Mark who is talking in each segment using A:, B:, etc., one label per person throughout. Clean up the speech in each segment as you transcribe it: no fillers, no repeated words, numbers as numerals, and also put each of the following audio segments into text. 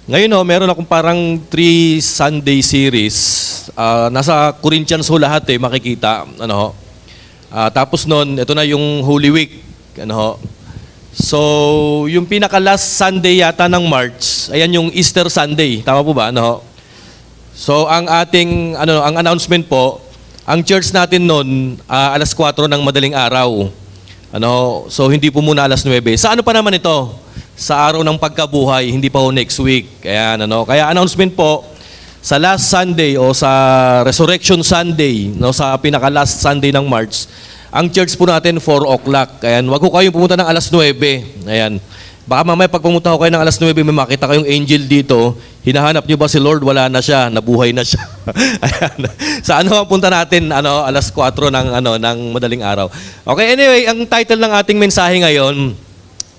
A: Ngayon, meron akong parang 3 Sunday series. Nasa Corinthians ho lahat makikita. Tapos nun, ito na yung Holy Week. So, yung pinaka-last Sunday yata ng March, ayan yung Easter Sunday. Tama po ba? So, ang ating, ang announcement po, ang church natin nun, alas 4 ng madaling araw. So, hindi po muna alas 9. Sa ano pa naman ito? Sa araw ng pagkabuhay, hindi pa ho next week. Kaya announcement po, sa last Sunday o sa Resurrection Sunday, sa pinaka-last Sunday ng March, ang church po natin 4 o'clock. Ayan, wag ko kayong pumunta ng alas 9. Ayan. Baka mamaya pag pumunta ko kayo ng alas 9, may makita kayong angel dito. Hinahanap niyo ba si Lord? Wala na siya, nabuhay na siya. Ayan. Sa ang punta natin, alas 4 ng madaling araw. Okay, anyway, ang title ng ating mensahe ngayon,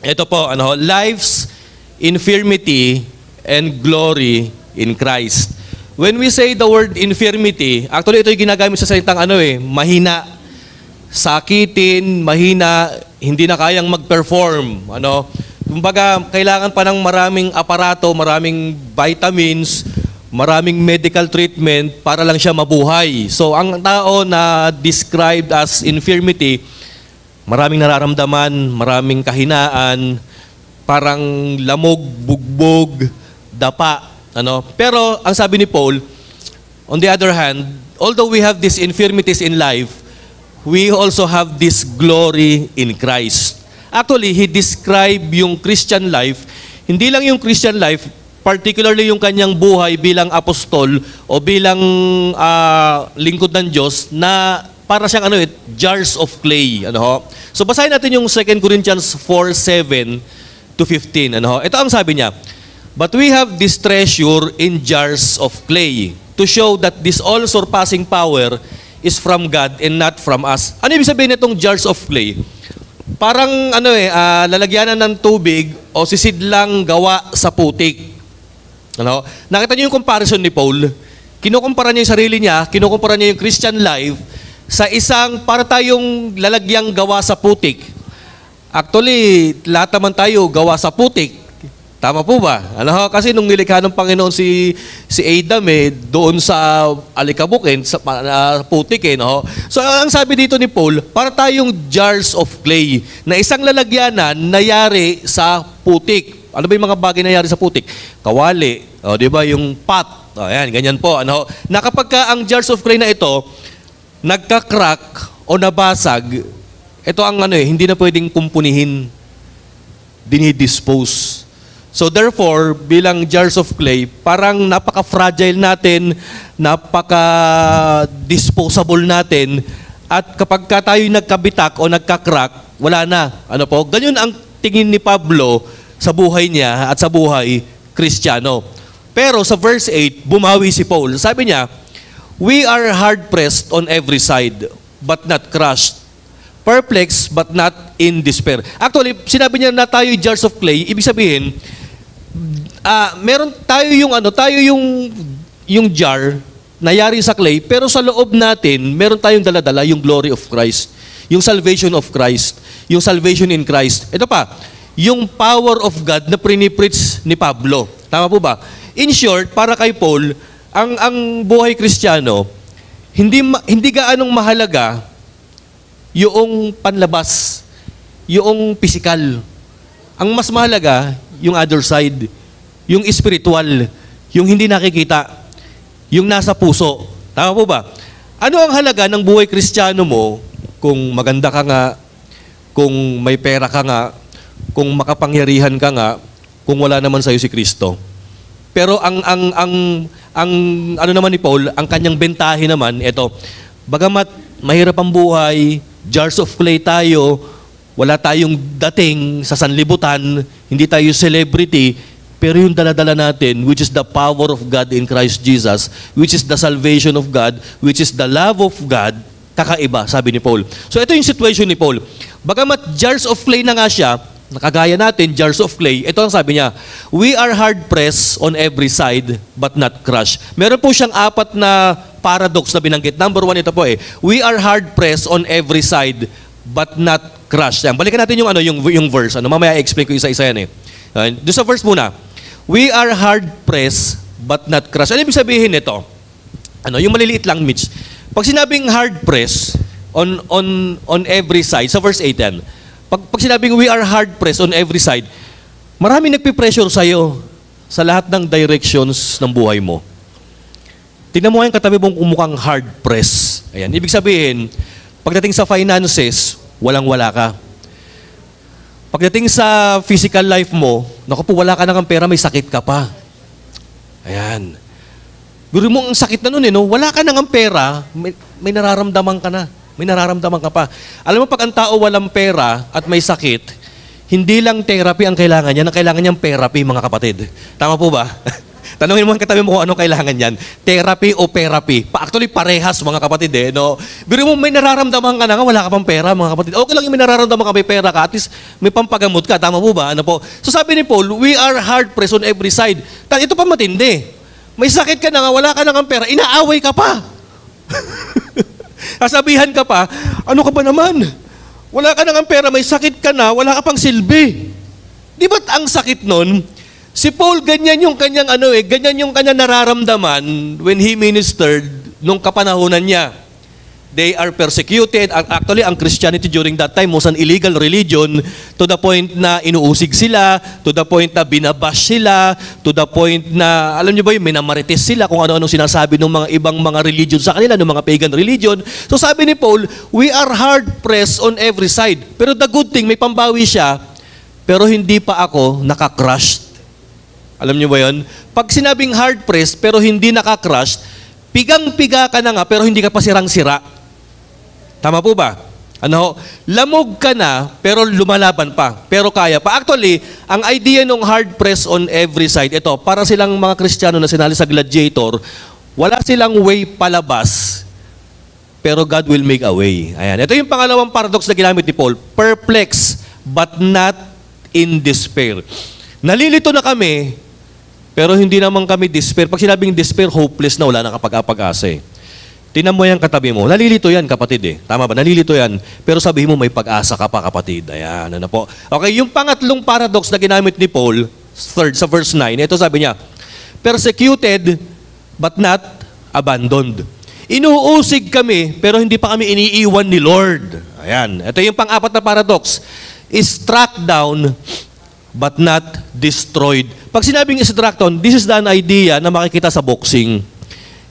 A: ito po, Life's Infirmity and Glory in Christ. When we say the word infirmity, actually ito yung ginagamit sa salitang mahina, sakitin, mahina, hindi na kayang mag-perform. Kumbaga, kailangan pa ng maraming aparato, maraming vitamins, maraming medical treatment para lang siya mabuhay. So, ang tao na described as infirmity, maraming nararamdaman, maraming kahinaan, parang lamog, bugbog, dapa. Pero ang sabi ni Paul, on the other hand, although we have these infirmities in life, we also have this glory in Christ. Actually, he described yung Christian life, hindi lang yung Christian life, particularly yung kanyang buhay bilang apostol o bilang lingkod ng Diyos na para siyang jars of clay. So basahin natin yung 2 Corinthians 4:7 to 15. Ito ang sabi niya, "But we have this treasure in jars of clay to show that this all-surpassing power is from God and not from us." Ano ibig sabihin nitong jars of clay? Parang lalagyanan ng tubig o sisidlang gawa sa putik. Nakita niyo yung comparison ni Paul? Kinukumpara niya yung sarili niya, kinukumpara niya yung Christian life sa isang para tayong lalagyang gawa sa putik. Actually, lahat naman tayo gawa sa putik. Tama po ba? Kasi nung nilikha ng Panginoon si Adam doon sa alikabukin, sa putik So ang sabi dito ni Paul, para tayong jars of clay na isang lalagyanan na yari sa putik. Ano ba yung mga bagay na yari sa putik? Kawali, di ba yung pot. Ayan, ganyan po. Na kapag ang jars of clay na ito nagka-crack o nabasag, ito ang hindi na pwedeng kumpunihin, dinidispose. So therefore, bilang jars of clay, parang napaka-fragile natin, napaka-disposable natin, at kapag tayo nagkabitak o nagka-crack, wala na. Ganyan ang tingin ni Pablo sa buhay niya at sa buhay Kristiyano. Pero sa verse 8, bumawi si Paul. Sabi niya, "We are hard-pressed on every side, but not crushed. Perplexed, but not in despair." Actually, sinabi niya na tayo jars of clay, ibig sabihin, meron tayo yung jar na yari sa clay, pero sa loob natin, meron tayong daladala yung glory of Christ, yung salvation of Christ, yung salvation in Christ. Ito pa, yung power of God na prinipreach ni Pablo. Tama po ba? In short, para kay Paul, ang buhay Kristiyano, hindi gaanong mahalaga yung panlabas, yung physical. Ang mas mahalaga, yung other side, yung spiritual, yung hindi nakikita, yung nasa puso. Tama po ba? Ano ang halaga ng buhay Kristiyano mo kung maganda ka nga, kung may pera ka nga, kung makapangyarihan ka nga, kung wala naman sa'yo si Kristo? Pero ang naman ni Paul, ang kanyang bentahe naman, ito, bagamat mahirap ang buhay, jars of clay tayo, wala tayong dating sa sanlibutan, hindi tayo celebrity, pero yung daladala natin, which is the power of God in Christ Jesus, which is the salvation of God, which is the love of God, kakaiba, sabi ni Paul. So ito yung situation ni Paul. Bagamat jars of clay na nga siya, nakagaya natin, jars of clay, ito ang sabi niya, "We are hard-pressed on every side, but not crushed." Meron po siyang 4 na paradox na binanggit. Number 1, ito po we are hard-pressed on every side, but not crushed. Yan. Balikan natin yung verse. Mamaya i-explain ko isa-isa yan Doon sa verse muna. We are hard-pressed but not crushed. Ano ibig sabihin nito? Yung maliliit lang, Mitch. Pag sinabing hard-pressed on every side, sa verse 8 yan, pag sinabing we are hard-pressed on every side, maraming nagpipressure sa'yo sa lahat ng directions ng buhay mo. Tingnan mo yung katabi mong umukhang hard-pressed. Ayan. Ibig sabihin, pagdating sa finances, walang-wala ka. Pagdating sa physical life mo, naku po, wala ka nang pera, may sakit ka pa. Ayan. Guro mo, ang sakit na nun no? Wala ka nang pera, may nararamdaman ka na. May nararamdaman ka pa. Alam mo, pag ang tao walang pera at may sakit, hindi lang therapy ang kailangan niya, ang kailangan niyang therapy, mga kapatid. Tama po ba? Tanungin mo ang katabi mo kung anong kailangan yan. Therapy o therapy. Actually, parehas, mga kapatid. No? Biro mo, may nararamdaman ka na nga, wala ka pang pera, mga kapatid. Okay lang yung may nararamdaman ka, may pera ka, at least may pampagamot ka. Tama po ba? Ano po? So sabi ni Paul, we are hard-pressed on every side. Ito pa matindi. May sakit ka na nga, wala ka na nga pera, inaaway ka pa. Sasabihan ka pa, ano ka ba naman? Wala ka na nga pera, may sakit ka na, wala ka pang silbi. Di ba't ang sakit nun? Si Paul, ganyan yung kanyang ganyan yung kanyang nararamdaman when he ministered nung kapanahunan niya. They are persecuted. Actually, ang Christianity during that time was an illegal religion to the point na inuusig sila, to the point na binabash sila, to the point na, alam niyo ba yung minamarites sila kung ano-ano sinasabi ng mga ibang mga religion sa kanila, ng mga pagan religion. So sabi ni Paul, we are hard-pressed on every side. Pero the good thing, may pambawi siya, pero hindi pa ako nakakrushed. Alam niyo ba yun? Pag sinabing hard-pressed pero hindi nakakrushed, pigang-piga ka na nga pero hindi ka pa sirang-sira. Tama po ba? Lamog ka na pero lumalaban pa. Pero kaya pa. Actually, ang idea ng hard-pressed on every side, ito, para silang mga Kristiyano na sinali sa gladiator, wala silang way palabas, pero God will make a way. Ayan. Ito yung pangalawang paradox na ginamit ni Paul. Perplexed but not in despair. Nalilito na kami, pero hindi naman kami despair. Pag sinabing despair, hopeless na, wala na kapag-asa eh. Tingnan mo yan katabi mo. Nalilito yan, kapatid eh. Tama ba? Nalilito yan. Pero sabihin mo, may pag-asa ka pa, kapatid. Ayan, ano po. Okay, yung pangatlong paradox na ginamit ni Paul, third, sa verse 9, ito sabi niya, persecuted but not abandoned. Inuusig kami, pero hindi pa kami iniiwan ni Lord. Ayan. Ito yung pang-apat na paradox. Struck down but not destroyed. Pag sinabing struck down, this is the idea na makikita sa boxing.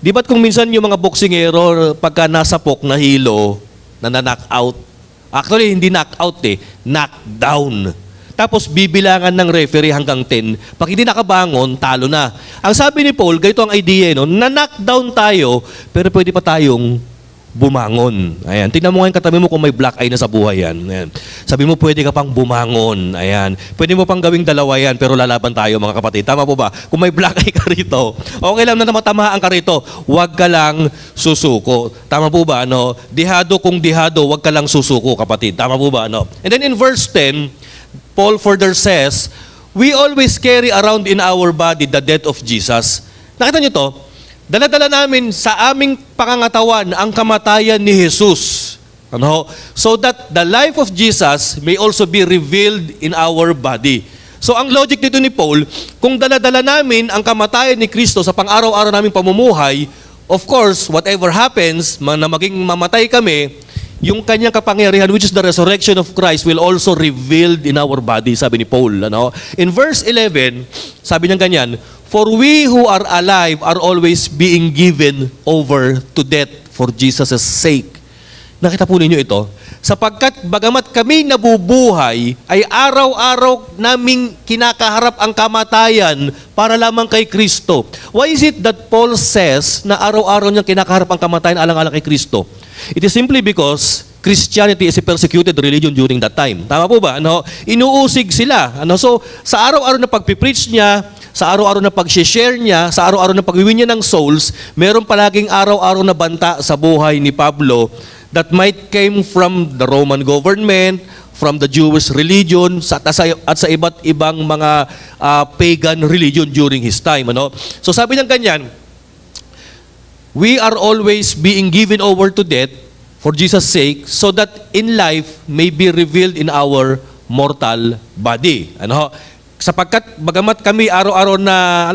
A: Di ba't kung minsan yung mga boxingero, pagka nasa pok, nahilo, na-knock out. Actually, hindi knock out knock down. Tapos bibilangan ng referee hanggang 10. Pag hindi nakabangon, talo na. Ang sabi ni Paul, ganito ang idea, na-knock down tayo, pero pwede pa tayong bumangon. Ayan. Tingnan mo ngayon katabi mo kung may black eye na sa buhay yan. Ayan. Sabi mo, pwede ka pang bumangon. Ayan. Pwede mo pang gawing dalawa yan, pero lalaban tayo, mga kapatid. Tama po ba? Kung may black eye ka rito, okay lang na matamaan ka rito, huwag ka lang susuko. Tama po ba? Dihado kung dihado, huwag ka lang susuko, kapatid. Tama po ba? And then in verse 10, Paul further says, we always carry around in our body the death of Jesus. Nakita niyo to? Dala-dala namin sa aming pangangatawan ang kamatayan ni Jesus. So that the life of Jesus may also be revealed in our body. So ang logic dito ni Paul, kung dala-dala namin ang kamatayan ni Kristo sa pang-araw-araw naming pamumuhay, of course, whatever happens, na maging mamatay kami, yung kanyang kapangyarihan, which is the resurrection of Christ, will also revealed in our body, sabi ni Paul. In verse 11, sabi niya ganyan, for we who are alive are always being given over to death for Jesus' sake. Nakita po ninyo ito? Sapagkat bagamat kami nabubuhay, ay araw-araw naming kinakaharap ang kamatayan para lamang kay Kristo. Why is it that Paul says na araw-araw niyang kinakaharap ang kamatayan alang-alang kay Kristo? It is simply because Christianity is a persecuted religion during that time. Tama po ba? Inuusig sila. So, sa araw-araw na pagpipreach niya, sa araw-araw na pag-share niya, sa araw-araw na pagwiwin niya ng souls, meron palaging araw-araw na banta sa buhay ni Pablo that might came from the Roman government, from the Jewish religion, at sa iba't ibang mga pagan religion during his time. So sabi niya ganyan, we are always being given over to death for Jesus' sake, so that in life may be revealed in our mortal body. Sapagkat bagamat kami araw-araw na,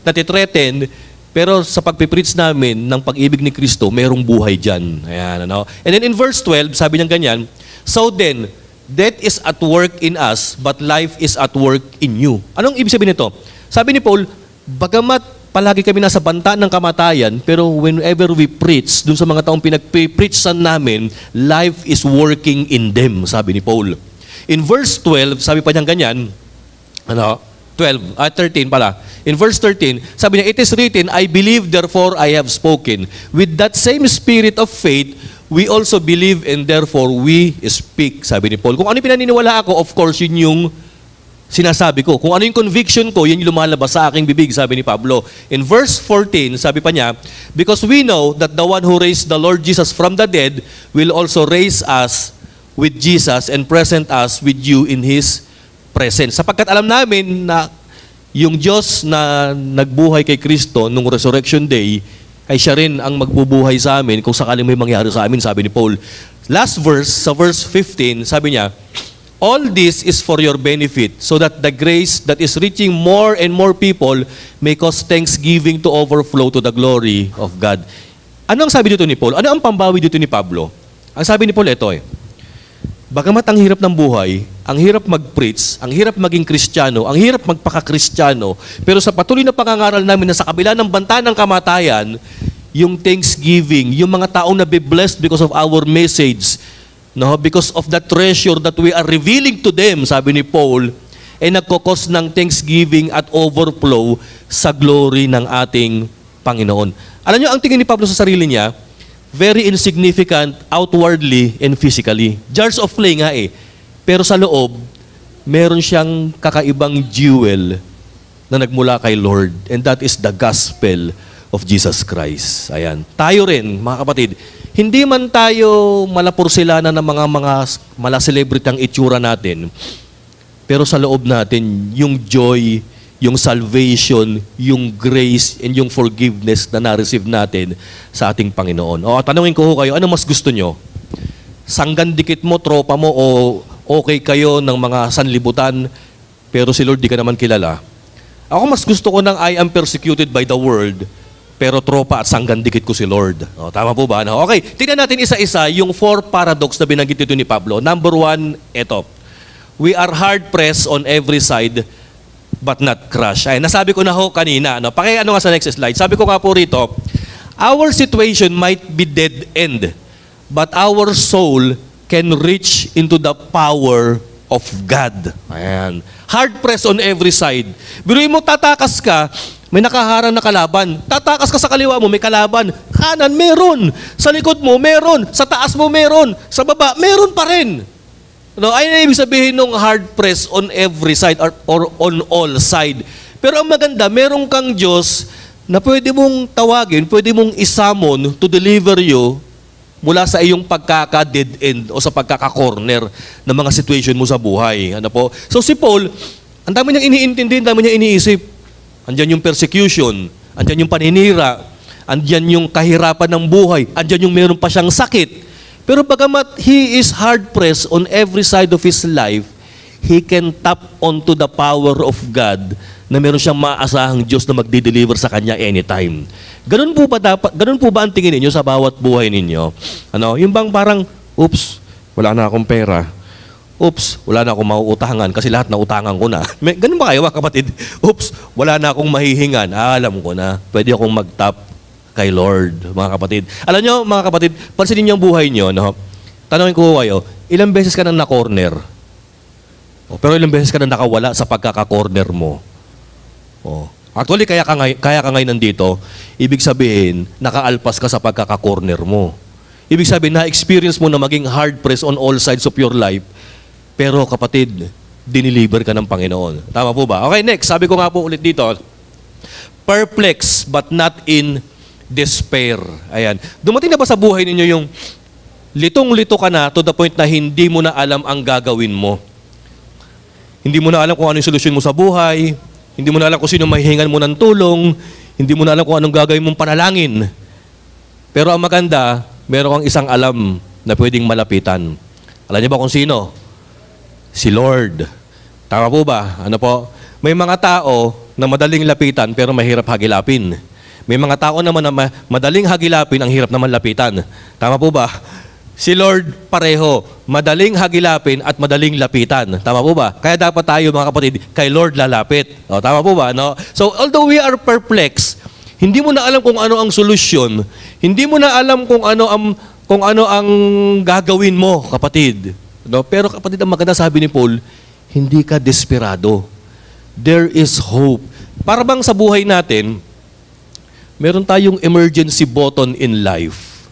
A: natitreaten, pero sa pagpipreach namin ng pag-ibig ni Kristo, merong buhay dyan. Ayan, ano? And then in verse 12, sabi niya ganyan, so then, death is at work in us, but life is at work in you. Anong ibig sabihin nito? Sabi ni Paul, bagamat palagi kami nasa banta ng kamatayan, pero whenever we preach, dun sa mga taong pinag-preachan namin, life is working in them, sabi ni Paul. In verse 12, sabi pa niya ganyan, 13 pala. In verse 13, sabi niya, it is written, I believe, therefore I have spoken. With that same spirit of faith, we also believe and therefore we speak, sabi ni Paul. Kung ano yung pinaniniwala ako, of course, yun yung sinasabi ko. Kung ano yung conviction ko, yun yung lumalabas sa aking bibig, sabi ni Pablo. In verse 14, sabi pa niya, because we know that the one who raised the Lord Jesus from the dead will also raise us with Jesus and present us with you in His presence. Sapagkat alam namin na yung Diyos na nagbuhay kay Kristo nung Resurrection Day, ay siya rin ang magbubuhay sa amin kung sakaling may mangyari sa amin, sabi ni Paul. Last verse, sa verse 15, sabi niya, all this is for your benefit, so that the grace that is reaching more and more people may cause thanksgiving to overflow to the glory of God. Ano ang sabi dito ni Paul? Ano ang pambawi dito ni Pablo? Ang sabi ni Paul, ito bagamat ang hirap ng buhay, ang hirap mag-preach, ang hirap maging Kristiyano, ang hirap magpaka-Kristiyano, pero sa patuloy na pangangaral namin na sa kabila ng banta ng kamatayan, yung thanksgiving, yung mga taong na be blessed because of our message, because of the treasure that we are revealing to them, sabi ni Paul, ay nagkokos ng thanksgiving at overflow sa glory ng ating Panginoon. Alam niyo, ang tingin ni Pablo sa sarili niya, very insignificant outwardly and physically. Jars of clay nga pero sa loob, meron siyang kakaibang jewel na nagmula kay Lord, and that is the gospel of Jesus Christ. Ayan. Tayo rin, mga kapatid, hindi man tayo malapursilanan ng mga mala-celebrity ang itsura natin, pero sa loob natin, yung joy, yung salvation, yung grace, and yung forgiveness na na-receive natin sa ating Panginoon. Tanungin ko kayo, ano mas gusto nyo? Sanggan dikit mo, tropa mo, o okay kayo ng mga sanlibutan, pero si Lord di ka naman kilala? Ako mas gusto ko ng I am persecuted by the world, pero tropa at sanggan dikit ko si Lord. Tama po ba? Okay, tingnan natin isa-isa yung 4 paradox na binanggit dito ni Pablo. Number 1, ito. We are hard-pressed on every side, but not crushed. Ay, nasabi ko na kanina. Paki-ano nga sa next slide. Sabi ko nga po rito, our situation might be dead end, but our soul can reach into the power of God. Ayan. Hard pressed on every side. Biruin mo, tatakas ka, may nakaharang na kalaban. Tatakas ka sa kaliwa mo, may kalaban. Kanan, meron. Sa likod mo, meron. Sa taas mo, meron. Sa baba, meron pa rin. Ay na ibig sabihin ng hard press on every side or on all side. Pero ang maganda, merong kang Diyos na pwede mong tawagin, pwede mong isamon to deliver you mula sa iyong pagkaka-dead end o sa pagkaka-corner ng mga situation mo sa buhay. So si Paul, ang dami niyang iniintindi, ang dami niyang iniisip. Andyan yung persecution, andyan yung paninira, andyan yung kahirapan ng buhay, andyan yung meron pa siyang sakit. Pero bagamat he is hard-pressed on every side of his life, he can tap onto the power of God na meron siyang maaasahang Diyos na magdi-deliver sa kanya anytime. Ganun po ba ang tingin ninyo sa bawat buhay ninyo? Yung bang parang, oops, wala na akong pera. Oops, wala na akong mauutangan kasi lahat na utangan ko na. Ganun ba kayo, mga kapatid? Oops, wala na akong mahihingan. Alam ko na, pwede akong mag-tap kay Lord, mga kapatid. Alam nyo, mga kapatid, pansinin niyo ang buhay nyo, tanongin ko kayo, ilang beses ka nang na-corner? Pero ilang beses ka nang nakawala sa pagkaka-corner mo? Actually, kaya ka ngayon nandito, ibig sabihin, nakaalpas ka sa pagkaka-corner mo. Ibig sabihin, na-experience mo na maging hard press on all sides of your life, pero kapatid, diniliver ka ng Panginoon. Tama po ba? Okay, next, sabi ko nga po ulit dito, perplexed but not in despair. Ayan. Dumating na ba sa buhay ninyo yung litong-lito ka na to the point na hindi mo na alam ang gagawin mo? Hindi mo na alam kung ano yung solusyon mo sa buhay, hindi mo na alam kung sino mahihingan mo ng tulong, hindi mo na alam kung anong gagawin mong panalangin. Pero ang maganda, meron kang isang alam na pwedeng malapitan. Alam niyo ba kung sino? Si Lord. Tama po ba? Ano po? May mga tao na madaling lapitan pero mahirap hagilapin. May mga tao naman na madaling hagilapin, ang hirap naman lapitan. Tama po ba? Si Lord pareho, madaling hagilapin at madaling lapitan. Tama po ba? Kaya dapat tayo mga kapatid, kay Lord lalapit. O, tama po ba? No? So although we are perplexed, hindi mo na alam kung ano ang solusyon, hindi mo na alam kung ano ang gagawin mo, kapatid. No? Pero kapatid, ang maganda sabi ni Paul, hindi ka desperado. There is hope. Para bang sa buhay natin, meron tayong emergency button in life.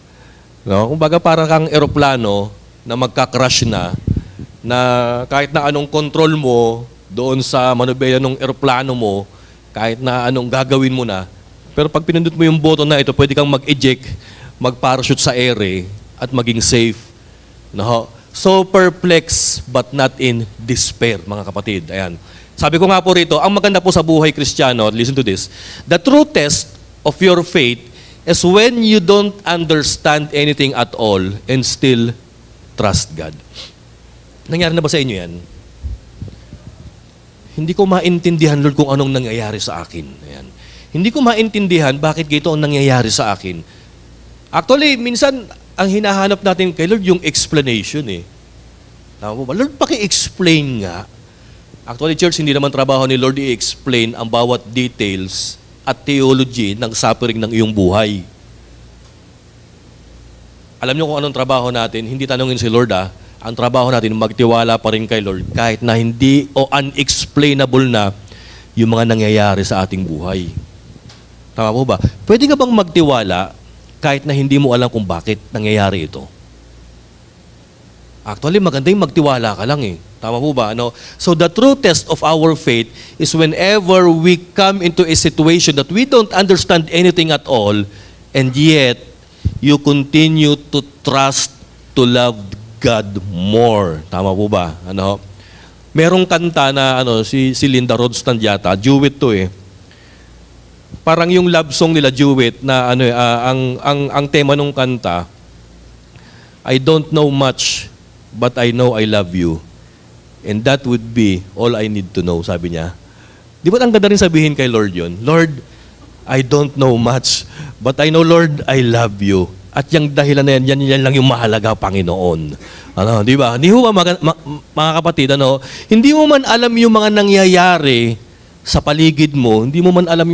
A: No? Kumbaga parang kang eroplano na magka-crash na kahit na anong control mo doon sa manubela ng eroplano mo, kahit na anong gagawin mo na, pero pag pinindot mo yung button na ito, pwede kang mag-eject, mag-parachute sa ere, at maging safe. No? So perplexed but not in despair, mga kapatid. Ayan. Sabi ko nga po rito, ang maganda po sa buhay Kristiyano, listen to this, the true test of your faith is when you don't understand anything at all and still trust God. Nangyari na ba sa inyo yan? Hindi ko maintindihan, Lord, kung anong nangyayari sa akin. Ayan. Hindi ko maintindihan bakit gito ang nangyayari sa akin. Actually, minsan, ang hinahanap natin kay Lord yung explanation eh. Tama po ba? Lord, paki-explain nga. Actually, church, hindi naman trabaho ni Lord i-explain ang bawat details at theology ng suffering ng iyong buhay. Alam niyo kung anong trabaho natin, hindi tanongin si Lord ang trabaho natin, magtiwala pa rin kay Lord kahit na hindi o unexplainable na yung mga nangyayari sa ating buhay. Tama po ba? Pwede ka bang magtiwala kahit na hindi mo alam kung bakit nangyayari ito? Actually, maganda yung magtiwala ka lang eh. Tama po ba? Ano? So the true test of our faith is whenever we come into a situation that we don't understand anything at all, and yet you continue to trust, to love God more. Tama po ba? Ano? Merong kanta na si Linda Ronstadt yata, duet to eh. Parang yung love song nila duet na ang tema ng kanta, I don't know much, but I know I love you. And that would be all I need to know, sabi niya. Di ba ang ganda rin sabihin kay Lord yun? Lord, I don't know much, but I know, Lord, I love you. At yung dahilan na yan lang yung mahalaga, Panginoon. Di ba? Hindi mo ba, mga kapatid, hindi mo man alam yung mga nangyayari sa paligid mo, hindi mo man alam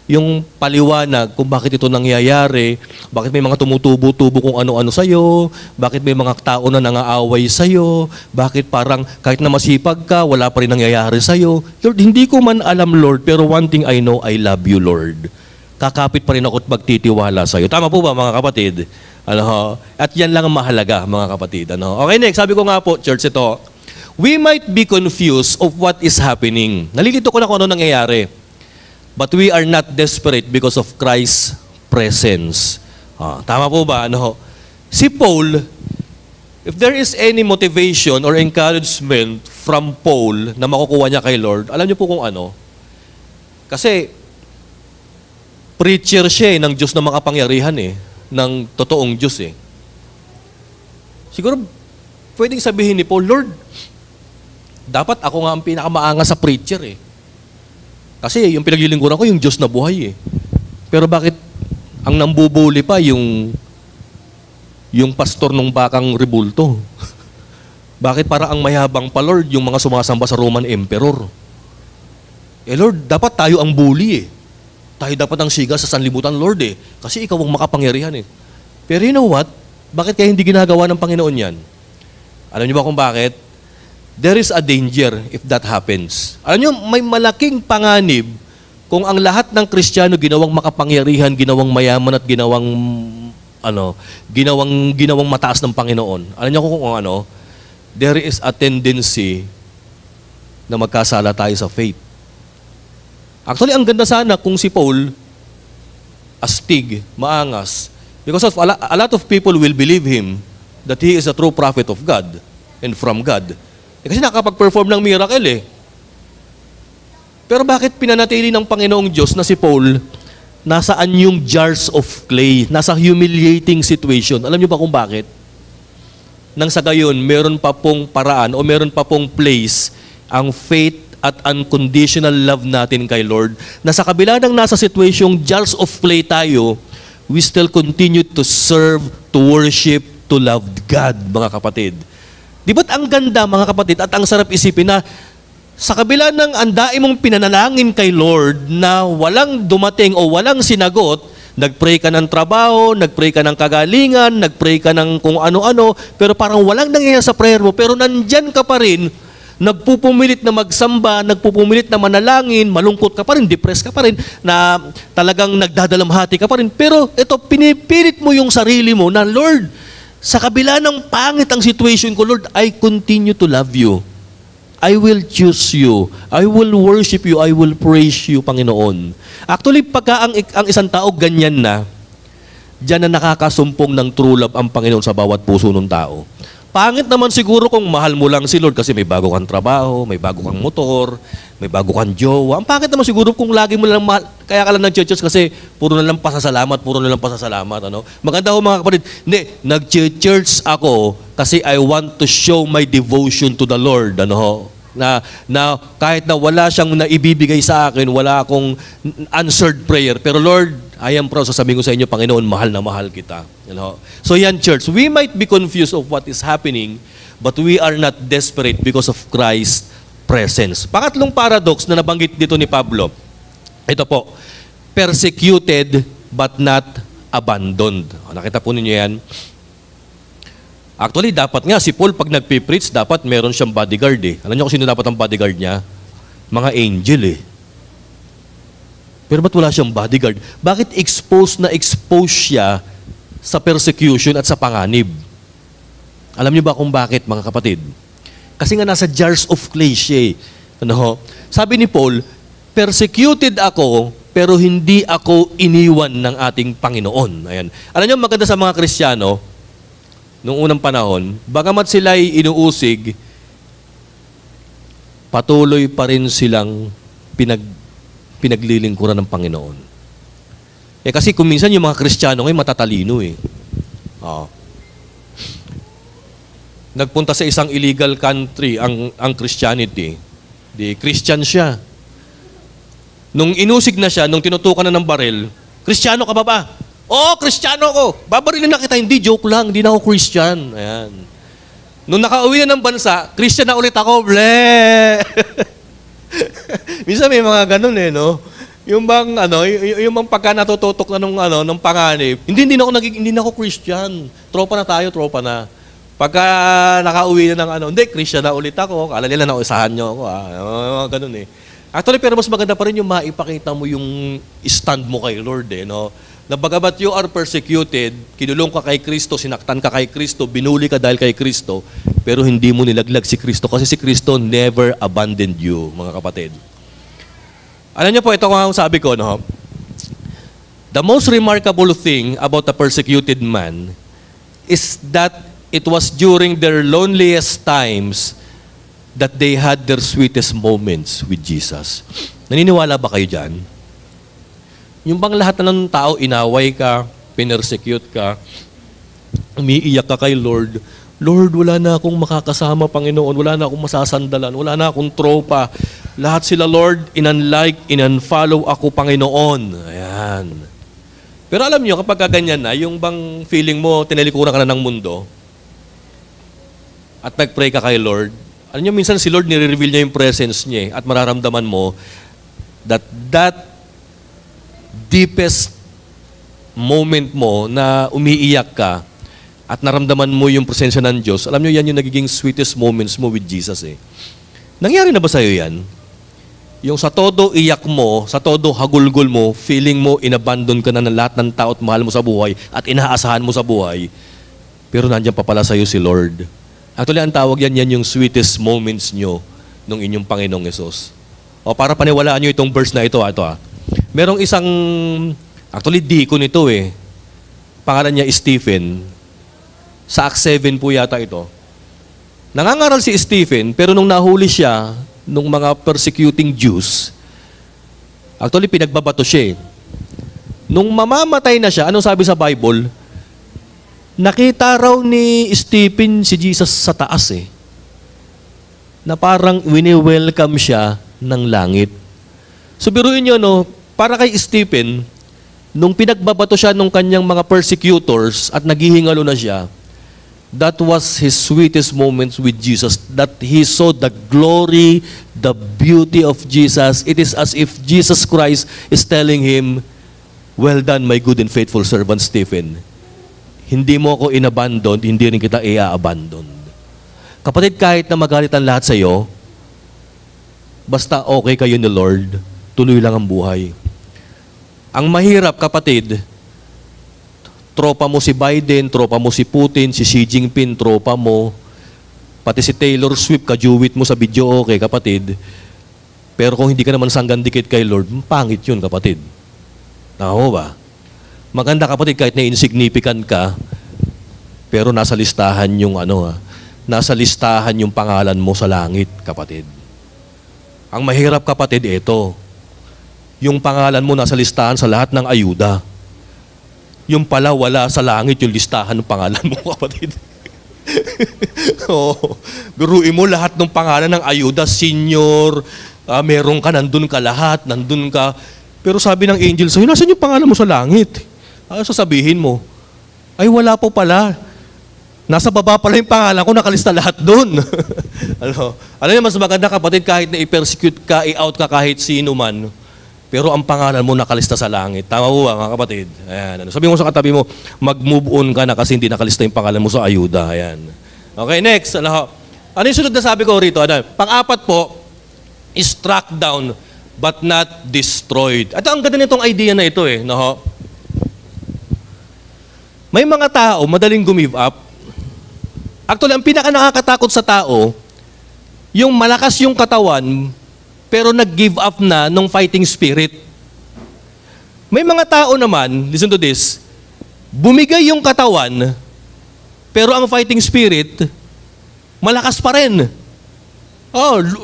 A: yung paliwanag kung bakit ito nangyayari, bakit may mga tumutubo-tubo kung ano-ano sa'yo, bakit may mga tao na nangaaway sa'yo, bakit parang kahit na masipag ka, wala pa rin nangyayari sa'yo. Lord, hindi ko man alam, Lord, pero one thing I know, I love you, Lord. Kakapit pa rin ako at magtitiwala sa'yo. Tama po ba, mga kapatid? At yan lang ang mahalaga, mga kapatid. Okay, next, sabi ko nga po, church, ito, we might be confused of what is happening. Nalilito ko na kung ano nangyayari. But we are not desperate because of Christ's presence. Tama po ba? Si Paul, if there is any motivation or encouragement from Paul na makukuha niya kay Lord, alam niyo po kung ano? Kasi, preacher siya ng Diyos na makapangyarihan ng totoong Diyos Siguro, pwedeng sabihin ni Paul, Lord, dapat ako nga ang pinakamaangas sa preacher Kasi yung pinaglilingkuran ko, yung Diyos na buhay Pero bakit ang nambubuli pa yung pastor ng bakang rebulto? Bakit para ang mayabang pa, Lord, yung mga sumasamba sa Roman Emperor? Lord, dapat tayo ang bully Tayo dapat ang siga sa sanlibutan, Lord Kasi ikaw ang makapangyarihan Pero you know what? Bakit kaya hindi ginagawa ng Panginoon yan? Alam niyo ba kung bakit? There is a danger if that happens. Alam niyo, may malaking panganib kung ang lahat ng Kristiyano ginawang makapangyarihan, ginawang mayaman at ginawang mataas ng Panginoon. Alam niyo kung ano? There is a tendency na magkasala tayo sa faith. Actually, ang ganda sana kung si Paul astig, maangas, because of a lot of people will believe him that he is a true prophet of God and from God. Kasi nakapag-perform ng miracle Pero bakit pinanatili ng Panginoong Diyos na si Paul nasaan yung jars of clay, nasa humiliating situation? Alam niyo ba kung bakit? Nang sa gayon, meron pa pong paraan o meron pa pong place ang faith at unconditional love natin kay Lord, na sa kabila ng nasa situasyong jars of clay tayo, we still continue to serve, to worship, to love God, mga kapatid. Di ba't ang ganda, mga kapatid, at ang sarap isipin na sa kabila ng andaim mong pinanalangin kay Lord na walang dumating o walang sinagot, nag-pray ka ng trabaho, nag-pray ka ng kagalingan, nag-pray ka ng kung ano-ano, pero parang walang nangyayari sa prayer mo, pero nandyan ka pa rin, nagpupumilit na magsamba, nagpupumilit na manalangin, malungkot ka pa rin, depressed ka pa rin, na talagang nagdadalamhati ka pa rin. Pero ito, pinipilit mo yung sarili mo na, Lord, sa kabila ng pangit ang situation ko, Lord, I continue to love you. I will choose you. I will worship you. I will praise you, Panginoon. Actually, pagka ang isang tao ganyan na, diyan na nakakasumpong ng true love ang Panginoon sa bawat puso ng tao. Pangit naman siguro kung mahal mo lang si Lord kasi may bago kang trabaho, may bago kang motor, may bago kang jowa. Ang pangit naman siguro kung lagi mo lang mahal, kaya ka lang nag-church kasi puro na lang pasasalamat, puro na lang pasasalamat. Ano? Maganda ho mga kapatid, hindi, nag-church ako kasi I want to show my devotion to the Lord. Ano ho? Na kahit na wala siyang naibibigay sa akin, wala akong answered prayer. Pero Lord, I am proud, sasabihin ko sa inyo, Panginoon, mahal na mahal kita. You know? So yan, church, we might be confused of what is happening, but we are not desperate because of Christ's presence. Pangatlong paradox na nabanggit dito ni Pablo, ito po, persecuted but not abandoned. Nakita po ninyo yan? Actually, dapat nga, si Paul pag nagpipreach, dapat meron siyang bodyguard eh. Alam niyo kung sino dapat ang bodyguard niya? Mga angel eh. Pero ba't wala siyang bodyguard? Bakit expose siya sa persecution at sa panganib? Alam niyo ba kung bakit, mga kapatid? Kasi nga nasa jars of clay siya eh. Ano? Sabi ni Paul, persecuted ako, pero hindi ako iniwan ng ating Panginoon. Ayan. Alam niyo, maganda sa mga Kristiyano, noong unang panahon, bagamat sila'y inuusig, patuloy pa rin silang pinaglilingkuran ng Panginoon. Kasi kung minsan yung mga Kristiyano ngayon matatalino eh. Nagpunta sa isang illegal country ang Christianity. Di Christian siya. Nung inusig na siya, nung tinutukan na ng baril, Kristiyano ka ba? Oo, Kristiyano ko. Babarilin na kita. Hindi, joke lang. Hindi na ako Christian. Ayan. Nung nakauwi na ng bansa, Christian na ulit ako. Bleh! Minsan may mga ganun eh, no? Yung bang, yung bang pagka natututok na nung panganib, hindi na ako Christian. Tropa na tayo, tropa na. Pagka nakauwi na ng hindi, Christian na ulit ako. Kala nila na usahan nyo ako. Ganun eh. Actually, pero mas maganda pa rin yung maipakita mo yung stand mo kay Lord eh, no? Na bagamat you are persecuted, kinulong ka kay Kristo, sinaktan ka kay Kristo, binuli ka dahil kay Kristo, pero hindi mo nilaglag si Kristo kasi si Kristo never abandoned you, mga kapatid. Alam niyo po, ito ang sabi ko, no? The most remarkable thing about the persecuted man is that it was during their loneliest times that they had their sweetest moments with Jesus. Naniniwala ba kayo dyan? Yung bang lahat na ng tao, inaway ka, pinersecute ka, umiiyak ka kay Lord, Lord, wala na akong makakasama, Panginoon, wala na akong masasandalan, wala na akong tropa. Lahat sila, Lord, in-unlike, in-unfollow ako, Panginoon. Ayan. Pero alam nyo, kapag ganyan na, yung bang feeling mo, tinalikuran ka na ng mundo, at nag-pray ka kay Lord, alam nyo, minsan si Lord, nire-reveal niya yung presence niya, at mararamdaman mo that deepest moment mo na umiiyak ka at naramdaman mo yung presensya ng Diyos, alam nyo, yan yung nagiging sweetest moments mo with Jesus eh. Nangyari na ba sa'yo yan? Yung sa todo iyak mo, sa todo hagulgol mo, feeling mo, inabandon ka na ng lahat ng tao at mahal mo sa buhay at inaasahan mo sa buhay, pero nandiyan pa pala sa'yo si Lord. Actually, ang tawag yan yung sweetest moments nyo nung inyong Panginoong Yesus. O para paniwalaan nyo itong verse na ito. Merong isang, actually deacon ito eh. Pangalan niya Stephen. Sa Acts 7 po yata ito. Nangangaral si Stephen, pero nung nahuli siya, nung mga persecuting Jews, actually pinagbabato siya eh. Nung mamamatay na siya, anong sabi sa Bible? Nakita raw ni Stephen si Jesus sa taas eh. na parang wini-welcome siya ng langit. So biruin nyo, no, para kay Stephen, nung pinagbabato siya nung kanyang mga persecutors at naghihingalo na siya, that was his sweetest moments with Jesus, that he saw the glory, the beauty of Jesus. It is as if Jesus Christ is telling him, well done, my good and faithful servant Stephen. Hindi mo ako inabandon, hindi rin kita i-abandon. Kapatid, kahit na magalit ang lahat sa iyo, basta okay kayo ni Lord, tuloy lang ang buhay. Ang mahirap, kapatid, tropa mo si Biden, tropa mo si Putin, si Xi Jinping, tropa mo, pati si Taylor Swift, kajuwit mo sa video, okay, kapatid. Pero kung hindi ka naman sanggan dikit kay Lord, pangit yun, kapatid. Nako ba? Maganda, kapatid, kahit na insignificant ka, pero nasa listahan yung nasa listahan yung pangalan mo sa langit, kapatid. Ang mahirap, kapatid, ito. Yung pangalan mo nasa listahan sa lahat ng ayuda. Yung pala wala sa langit yung listahan ng pangalan mo, kapatid. Oh, biruin mo lahat ng pangalan ng ayuda, senior, meron ka, nandun ka lahat, nandun ka. Pero sabi ng angel sa'yo, nasan yung pangalan mo sa langit? Sasabihin mo, ay wala po pala. Nasa baba pala yung pangalan ko, nakalista lahat doon. Alam niyo, mas maganda, kapatid, kahit na i-persecute ka, i-out ka kahit sino man, pero ang pangalan mo nakalista sa langit. Tama po ba, mga kapatid? Ayan. Sabi mo sa katabi mo, mag-move on ka na kasi hindi nakalista yung pangalan mo sa ayuda. Ayan. Okay, next. Ano yung sunod na sabi ko rito? Pang-apat po, struck down but not destroyed. At ang ganda nitong idea na ito May mga tao, madaling gumive up. Actually, ang pinaka-nakakatakot sa tao, yung malakas yung katawan, pero nag-give up na nung fighting spirit. May mga tao naman, listen to this, bumigay yung katawan, pero ang fighting spirit, malakas pa rin.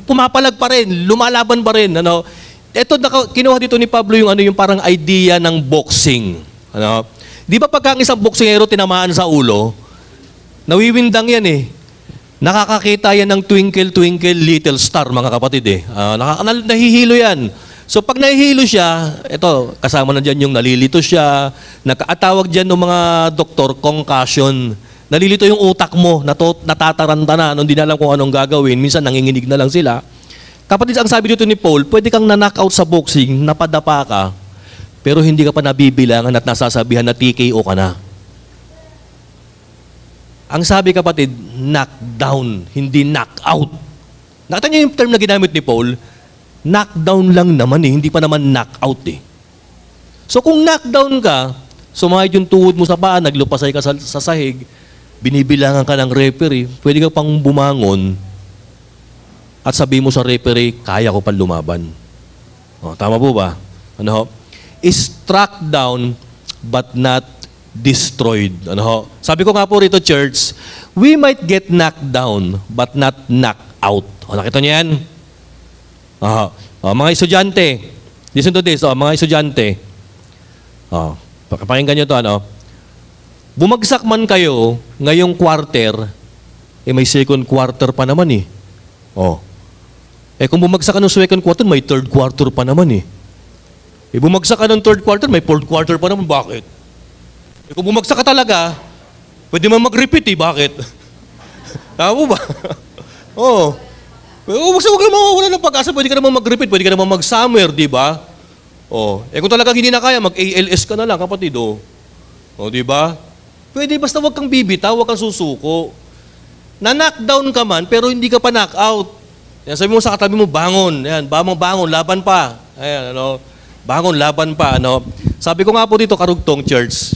A: Pumapalag pa rin, lumalaban pa rin. Ito, kinuha dito ni Pablo yung parang idea ng boxing. Di ba pagka ang isang boksingero tinamaan sa ulo, nawiwindang yan Nakakakita yan ng twinkle, twinkle, little star, mga kapatid nahihilo yan. So pag nahihilo siya, ito, kasama na dyan yung nalilito siya, nakatawag dyan ng mga doktor, concussion. Nalilito yung utak mo, natataranta na, hindi na alam kung anong gagawin, minsan nanginginig na lang sila. Kapatid, ang sabi dito ni Paul, pwede kang na-knockout sa boxing, napadapa ka, pero hindi ka pa nabibilangan at nasasabihan na TKO ka na. Ang sabi, kapatid, knockdown, hindi knockout. Nakita niyo yung term na ginamit ni Paul? Knockdown lang naman hindi pa naman knockout So kung knockdown ka, sumahid yung tuhod mo sa paa, naglupasay ka sa sahig, binibilangan ka ng referee, pwede ka pang bumangon at sabi mo sa referee, kaya ko pa lumaban. Tama po ba? Struck down but not destroyed. Sabi ko nga po rito, church, we might get knocked down but not knocked out. Nakita niyo yan? Mga estudyante, listen to this, mga estudyante, pakinggan niyo to, bumagsak man kayo ngayong quarter, may second quarter pa naman kung bumagsak ka ng second quarter, may third quarter pa naman bumagsak ka ng third quarter, may fourth quarter pa naman. Bakit? Kung bumagsak ka talaga, pwede man mag-repeat bakit? Tama ba? Huwag ka naman mawawala ng pag-asa, pwede ka naman mag-repeat, pwede ka naman mag-summer, di ba? Kung talagang hindi na kaya, mag-ALS ka na lang, kapatid, di ba? Pwede, basta huwag kang bibitaw, huwag kang susuko. Na-knockdown ka man, pero hindi ka pa knock-out. Yan, sabi mo sa katabi mo, bangon. Yan, bangon, laban pa. Ayan, bangon, laban pa. Sabi ko nga po dito, karugtong church,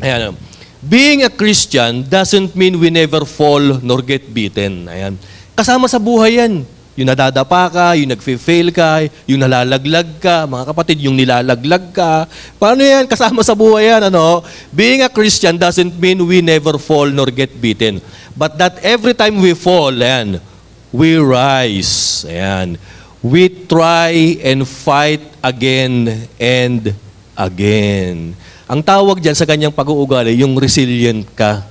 A: ayan, being a Christian doesn't mean we never fall nor get beaten. Ayan. Kasama sa buhay yan. Yung nadadapa ka, yung nag-fail ka, yung nalalaglag ka, mga kapatid, yung nilalaglag ka. Paano yan? Kasama sa buhay yan. Being a Christian doesn't mean we never fall nor get beaten. But that every time we fall, ayan, we rise. Ayan. We try and fight again and again. Ang tawag dyan sa kanyang pag-uugali, yung resilient ka.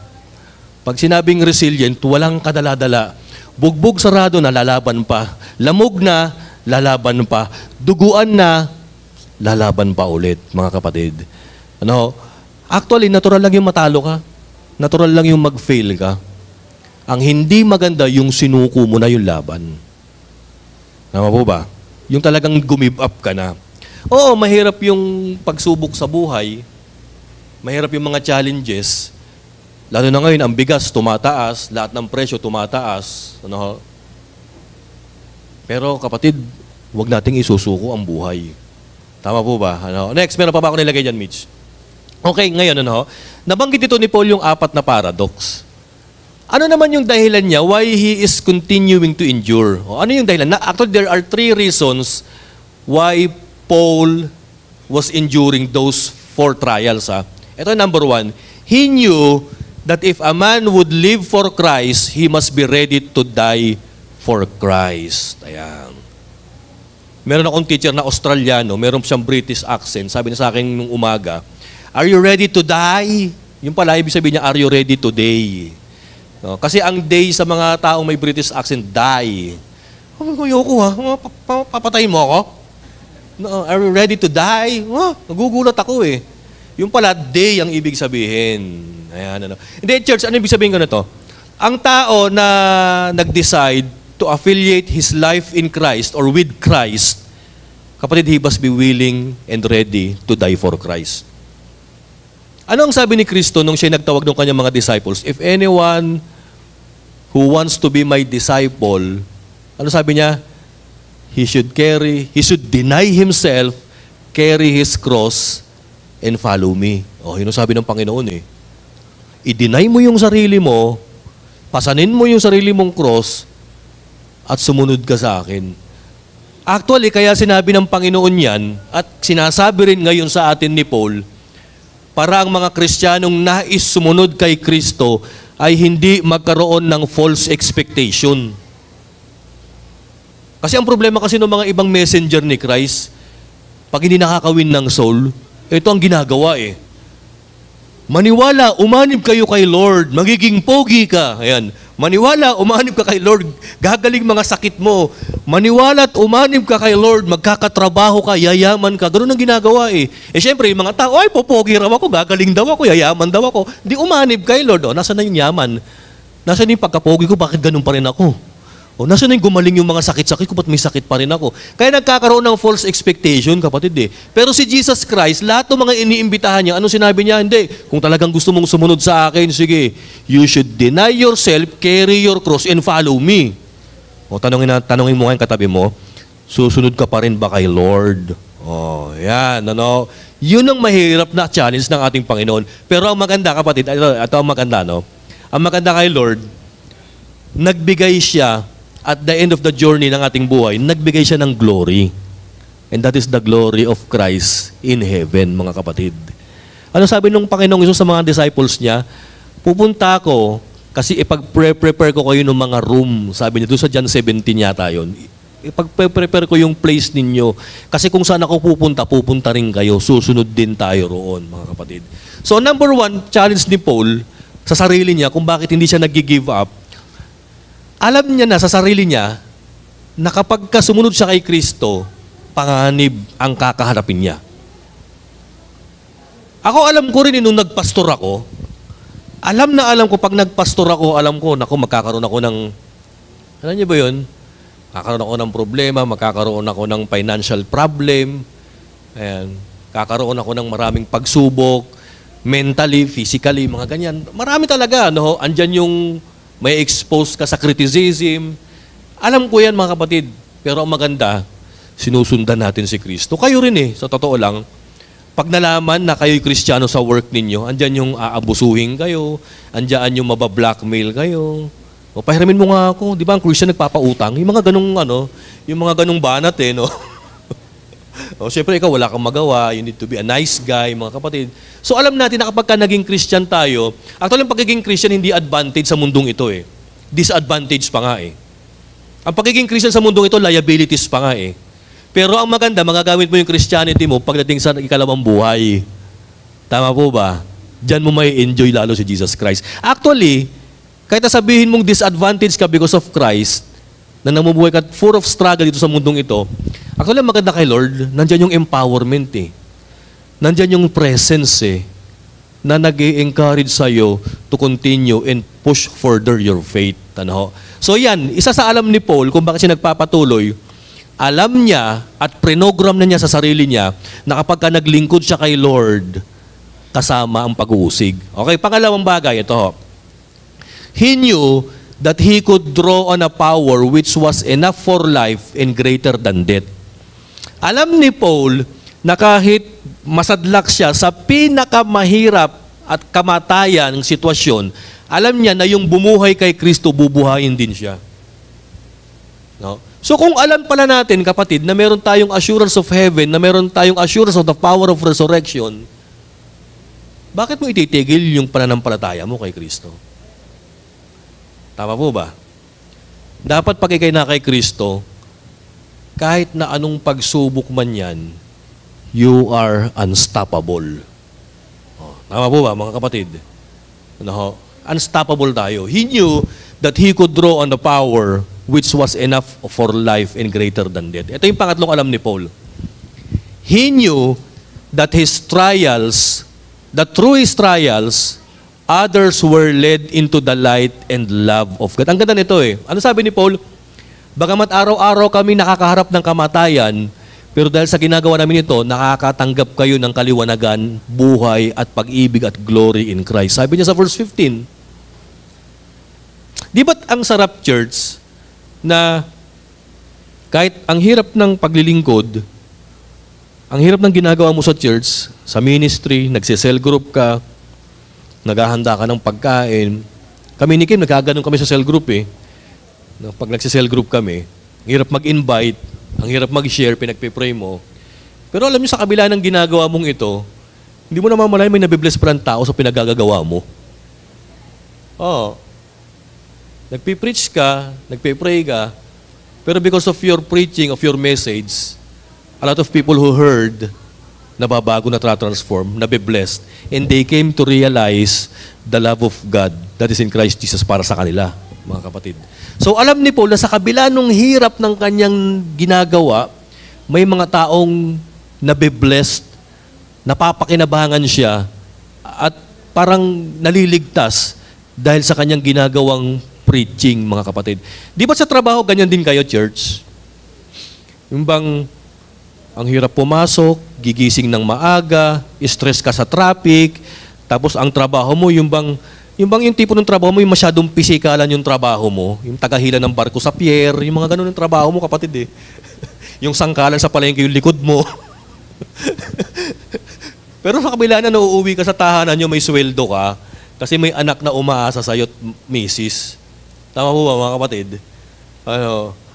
A: Pag sinabing resilient, walang kadala-dala. Bugbog sarado na, lalaban pa. Lamog na, lalaban pa. Duguan na, lalaban pa ulit, mga kapatid. Ano? Actually, natural lang yung matalo ka. Natural lang yung mag-fail ka. Ang hindi maganda, yung sinuko mo na yung laban. Tama po ba? Yung talagang gumib up ka na. Oo, mahirap yung pagsubok sa buhay. Mahirap yung mga challenges. Lalo na ngayon, ang bigas tumataas, lahat ng presyo tumataas. Ano? Pero kapatid, huwag nating isusuko ang buhay. Tama po ba? Ano? Next, meron pa ba ako nilagay dyan, Mitch? Okay, ngayon, ano? Nabanggit ito ni Paul yung 4 na paradox. Ano naman yung dahilan niya why he is continuing to endure? O, ano yung dahilan? Actually, there are 3 reasons why Paul was enduring those 4 trials. Ito number 1. He knew that if a man would live for Christ, he must be ready to die for Christ. Ayan. Meron akong teacher na Australiano, meron siyang British accent. Sabi niya sa akin nung umaga, "Are you ready to die?" Yung pala, ibig sabihin niya, "Are you ready today?" No? Kasi ang day sa mga taong may British accent, die. Ayoko ha, papatayin mo ako? No, "Are you ready to die?" Nagugulat ako eh. Yung pala, day ang ibig sabihin. Ayan, ano. Hindi, church, ano ibig sabihin ko na to? Ang tao na nag-decide to affiliate his life in Christ or with Christ, kapatid, he must be willing and ready to die for Christ. Ano ang sabi ni Kristo nung siya nagtawag ng kanyang mga disciples? If anyone who wants to be my disciple, ano sabi niya? He should deny himself, carry his cross, and follow me. O, yun ang sabi ng Panginoon eh. I-deny mo yung sarili mo, pasanin mo yung sarili mong cross, at sumunod ka sa akin. Actually, kaya sinabi ng Panginoon yan, at sinasabi rin ngayon sa atin ni Paul, para ang mga Kristiyanong nais sumunod kay Kristo ay hindi magkaroon ng false expectation. Kasi ang problema kasi ng mga ibang messenger ni Christ, pag hindi nakakawin ng soul, ito ang ginagawa eh. Maniwala, umanib kayo kay Lord, magiging pogi ka. Ayan. Maniwala, umanib ka kay Lord, gagaling mga sakit mo. Maniwala at umanib ka kay Lord, magkakatrabaho ka, yayaman ka. Ganun ang ginagawa eh. Eh syempre, yung mga tao, ay, popogi raw ako, gagaling daw ako, yayaman daw ako. Di umanib kay Lord. O, nasaan na yung yaman? Nasaan yung pagkapogi ko, bakit ganun pa rin ako? O, nasaan na yung gumaling yung mga sakit-sakit ko, ba't may sakit pa rin ako? Kaya nagkakaroon ng false expectation, kapatid eh. Pero si Jesus Christ, lahat ng mga iniimbitahan niya, ano sinabi niya? Hindi. Kung talagang gusto mong sumunod sa akin, sige, you should deny yourself, carry your cross, and follow me. O, tanungin mo ngayon katabi mo, susunod ka pa rin ba kay Lord? O, yan, ano? Yun ang mahirap na challenge ng ating Panginoon. Pero ang maganda, kapatid, ito ang maganda, no? Ang maganda kay Lord, nagbigay siya at the end of the journey ng ating buhay, nagbigay siya ng glory. And that is the glory of Christ in heaven, mga kapatid. Ano sabi nung Panginoong Isus sa mga disciples niya? Pupunta ako, kasi ipag-prepare ko kayo ng mga room. Sabi niya, doon sa John 17 yata yun. Ipag-prepare ko yung place ninyo. Kasi kung saan ako pupunta rin kayo. Susunod din tayo roon, mga kapatid. So, number 1, challenge ni Paul sa sarili niya kung bakit hindi siya nag-give up. Alam niya na sa sarili niya na kapag sumunod siya kay Kristo, panganib ang kakaharapin niya. Ako alam ko rin nung nagpastor ako, alam ko pag nagpastor ako, alam ko, naku, magkakaroon ako ng, alam niyo ba yun? Magkakaroon ako ng problema, magkakaroon ako ng financial problem, ayan, kakaroon ako ng maraming pagsubok, mentally, physically, mga ganyan. Marami talaga, no? Andyan yung may expose ka sa criticism. Alam ko yan, mga kapatid. Pero ang maganda, sinusundan natin si Kristo. Kayo rin eh, sa totoo lang. Pag nalaman na kayo'y Kristiyano sa work ninyo, andyan yung aabusuhin kayo, andyan yung mabablackmail kayo. O, pahiramin mo nga ako. Di ba ang Christian nagpapautang? Yung mga ganung, yung mga ganung banat eh, no? O, syempre ikaw, wala kang magawa. You need to be a nice guy, mga kapatid. So, alam natin na kapag naging Christian tayo, actually, ang pagiging Christian hindi advantage sa mundong ito eh. Disadvantage pa nga eh. Ang pagiging Christian sa mundong ito, liabilities pa nga eh. Pero ang maganda, magagamit mo yung Christianity mo pagdating sa ikalawang buhay. Tama po ba? Diyan mo may enjoy lalo si Jesus Christ. Actually, Kahit na sabihin mong disadvantage ka because of Christ, na namumuhay ka full of struggle dito sa mundong ito, actually, maganda kay Lord, nandyan yung empowerment eh. Nandyan yung presence eh, na nag-i-encourage sa'yo to continue and push further your faith. Ano? So yan, isa sa alam ni Paul kung bakit siya nagpapatuloy, alam niya at prinogram na niya sa sarili niya na kapag ka naglingkod siya kay Lord, kasama ang pag-uusig. Okay, pangalawang bagay, ito ho. He knew that he could draw on a power which was enough for life and greater than death. Alam ni Paul na kahit masadlak siya sa pinakamahirap at kamatayan ng sitwasyon, alam niya na yung bumuhay kay Kristo, bubuhayin din siya. No? So kung alam pala natin, kapatid, na meron tayong assurance of heaven, na meron tayong assurance of the power of resurrection, bakit mo ititigil yung pananampalataya mo kay Kristo? Tama po ba? Dapat pag ikay na kay Kristo, kahit na anong pagsubok man yan, you are unstoppable. Oh, tama po ba, mga kapatid? Ano, unstoppable tayo. He knew that he could draw on the power which was enough for life and greater than death. Ito yung pangatlong alam ni Paul. He knew that his trials, that through his trials, others were led into the light and love of God. Ang ganda nito eh. Ano sabi ni Paul? Bagamat araw-araw kami nakakaharap ng kamatayan, pero dahil sa ginagawa namin ito, nakakatanggap kayo ng kaliwanagan, buhay at pag-ibig at glory in Christ. Sabi niya sa verse 15. Di ba't ang sarap, church, na kahit ang hirap ng paglilingkod, ang hirap ng ginagawa mo sa church, sa ministry, nagsisell group ka, naghahanda ka ng pagkain. Kami ni Kim, nagkaganon kami sa cell group eh. Pag nagsisell group kami, ang hirap mag-invite, ang hirap mag-share, pinagpipray mo. Pero alam niyo sa kabila ng ginagawa mong ito, hindi mo namamalayan may nabibless pa ng tao sa pinagagagawa mo. Oo. Nagpipreach ka, nagpipray ka, pero because of your preaching, of your message, a lot of people who heard, nababago, na transform, nabiblessed, and they came to realize the love of God that is in Christ Jesus para sa kanila, mga kapatid. So alam ni Paul na sa kabila nung hirap ng kanyang ginagawa, may mga taong nabiblessed, napapakinabangan siya, at parang naliligtas dahil sa kanyang ginagawang preaching, mga kapatid. Di ba sa trabaho, ganyan din kayo, church? Yung bang ang hirap pumasok, gigising ng maaga, stress ka sa traffic, tapos ang trabaho mo, yung tipo ng trabaho mo, yung masyadong pisikalan yung trabaho mo, yung tagahila ng barko sa pier, yung mga ganun yung trabaho mo, kapatid eh. Yung sangkalan sa palengke yung likod mo. Pero sa kabila na nauuwi ka sa tahanan nyo, may sweldo ka, kasi may anak na umaasa sa'yo at misis. Tama po ba, mga kapatid?